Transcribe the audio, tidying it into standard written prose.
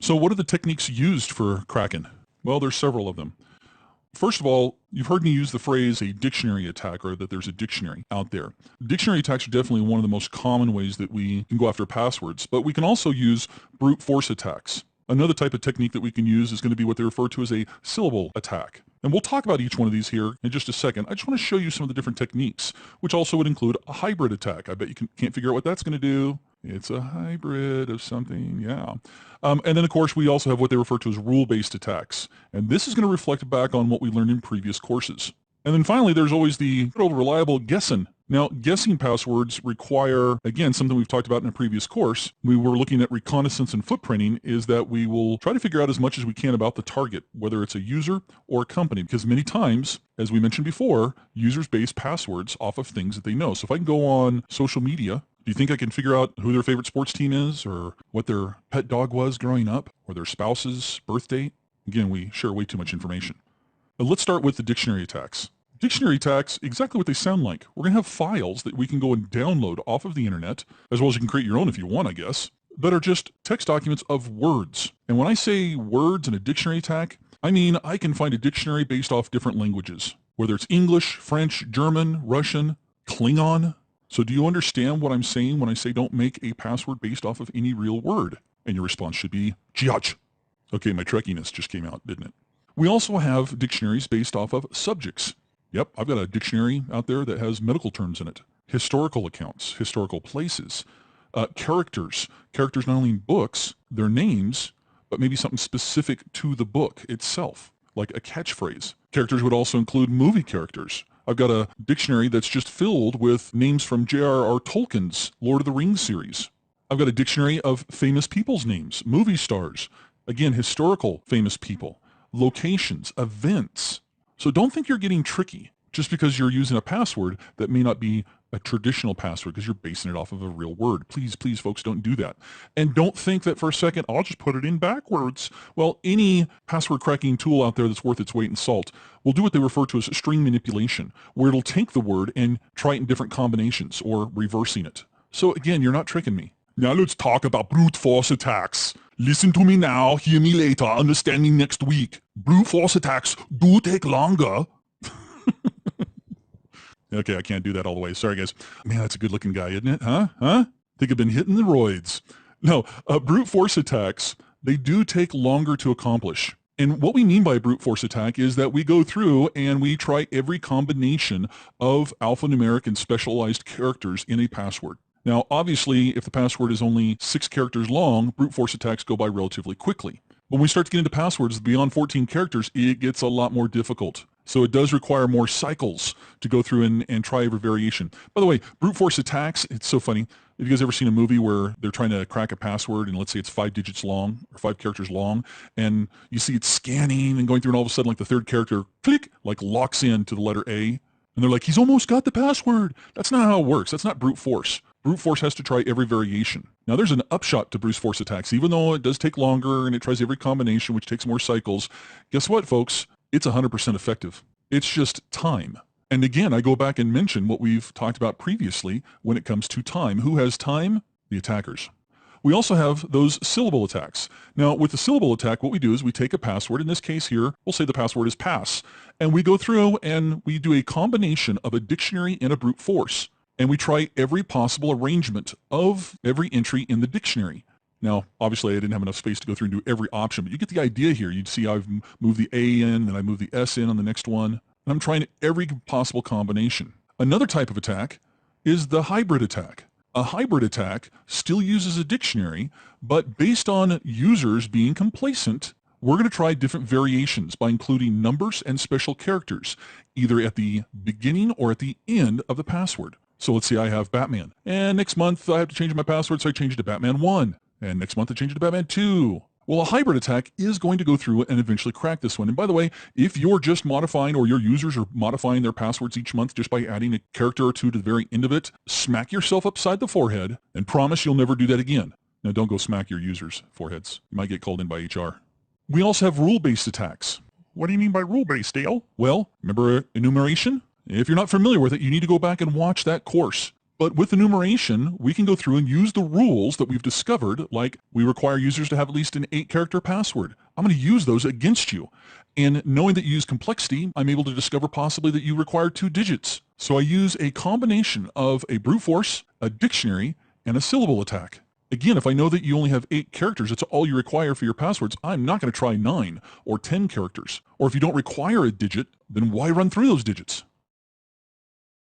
So what are the techniques used for cracking? Well, there's several of them. First of all, you've heard me use the phrase a dictionary attack, or that there's a dictionary out there. Dictionary attacks are definitely one of the most common ways that we can go after passwords, but we can also use brute force attacks. Another type of technique that we can use is going to be what they refer to as a syllable attack. And we'll talk about each one of these here in just a second. I just want to show you some of the different techniques, which also would include a hybrid attack. I bet you can't figure out what that's going to do. It's a hybrid of something, yeah. And then, of course, we also have what they refer to as rule-based attacks. And this is going to reflect back on what we learned in previous courses. And then finally, there's always the good old reliable guessing. Now, guessing passwords require, again, something we've talked about in a previous course. We were looking at reconnaissance and footprinting, is that we will try to figure out as much as we can about the target, whether it's a user or a company, because many times, as we mentioned before, users base passwords off of things that they know. So if I can go on social media, do you think I can figure out who their favorite sports team is, or what their pet dog was growing up, or their spouse's birth date? Again, we share way too much information. But let's start with the dictionary attacks. Dictionary attacks, exactly what they sound like. We're going to have files that we can go and download off of the internet, as well as you can create your own if you want, I guess, that are just text documents of words. And when I say words in a dictionary attack, I mean I can find a dictionary based off different languages, whether it's English, French, German, Russian, Klingon. So do you understand what I'm saying when I say don't make a password based off of any real word? And your response should be, Jiaj. Okay, my Trekkiness just came out, didn't it? We also have dictionaries based off of subjects. Yep, I've got a dictionary out there that has medical terms in it. Historical accounts, historical places, characters. Characters not only in books, their names, but maybe something specific to the book itself, like a catchphrase. Characters would also include movie characters. I've got a dictionary that's just filled with names from J.R.R. Tolkien's Lord of the Rings series. I've got a dictionary of famous people's names, movie stars, again, historical famous people, locations, events. So don't think you're getting tricky just because you're using a password that may not be a traditional password because you're basing it off of a real word. Please, please, folks, don't do that. And don't think that for a second, I'll just put it in backwards. Well, any password cracking tool out there that's worth its weight in salt will do what they refer to as string manipulation, where it'll take the word and try it in different combinations or reversing it. So again, you're not tricking me. Now let's talk about brute force attacks. Listen to me now, hear me later, understanding next week. Brute force attacks do take longer. Okay, I can't do that all the way. Sorry, guys. Man, that's a good-looking guy, isn't it? Huh? Think I've been hitting the roids. No, brute force attacks, they do take longer to accomplish. And what we mean by a brute force attack is that we go through and we try every combination of alphanumeric and specialized characters in a password. Now, obviously, if the password is only 6 characters long, brute force attacks go by relatively quickly. When we start to get into passwords beyond 14 characters, it gets a lot more difficult. So it does require more cycles to go through and try every variation. By the way, brute force attacks, it's so funny. Have you guys ever seen a movie where they're trying to crack a password and let's say it's 5 digits long or 5 characters long, and you see it scanning and going through, and all of a sudden like the third character, click, like locks in to the letter A, and they're like, he's almost got the password. That's not how it works. That's not brute force. Brute force has to try every variation. Now there's an upshot to brute force attacks. Even though it does take longer and it tries every combination, which takes more cycles, guess what, folks? It's 100% effective. It's just time. And again, I go back and mention what we've talked about previously when it comes to time. Who has time? The attackers. We also have those syllable attacks. Now, with the syllable attack, what we do is we take a password. In this case here, we'll say the password is pass. And we go through and we do a combination of a dictionary and a brute force. And we try every possible arrangement of every entry in the dictionary. Now, obviously, I didn't have enough space to go through and do every option, but you get the idea here. You'd see I've moved the A in, and I moved the S in on the next one. And I'm trying every possible combination. Another type of attack is the hybrid attack. A hybrid attack still uses a dictionary, but based on users being complacent, we're going to try different variations by including numbers and special characters, either at the beginning or at the end of the password. So let's say I have Batman, and next month I have to change my password, so I change it to Batman 1, and next month I change it to Batman 2. Well, a hybrid attack is going to go through and eventually crack this one. And by the way, if you're just modifying, or your users are modifying their passwords each month just by adding a character or two to the very end of it, smack yourself upside the forehead and promise you'll never do that again. Now, don't go smack your users' foreheads. You might get called in by HR. We also have rule-based attacks. What do you mean by rule-based, Dale? Well, remember enumeration? If you're not familiar with it, you need to go back and watch that course. But with enumeration, we can go through and use the rules that we've discovered, like we require users to have at least an 8-character password. I'm going to use those against you. And knowing that you use complexity, I'm able to discover possibly that you require 2 digits. So I use a combination of a brute force, a dictionary, and a syllable attack. Again, if I know that you only have 8 characters, that's all you require for your passwords, I'm not going to try 9 or 10 characters. Or if you don't require a digit, then why run through those digits?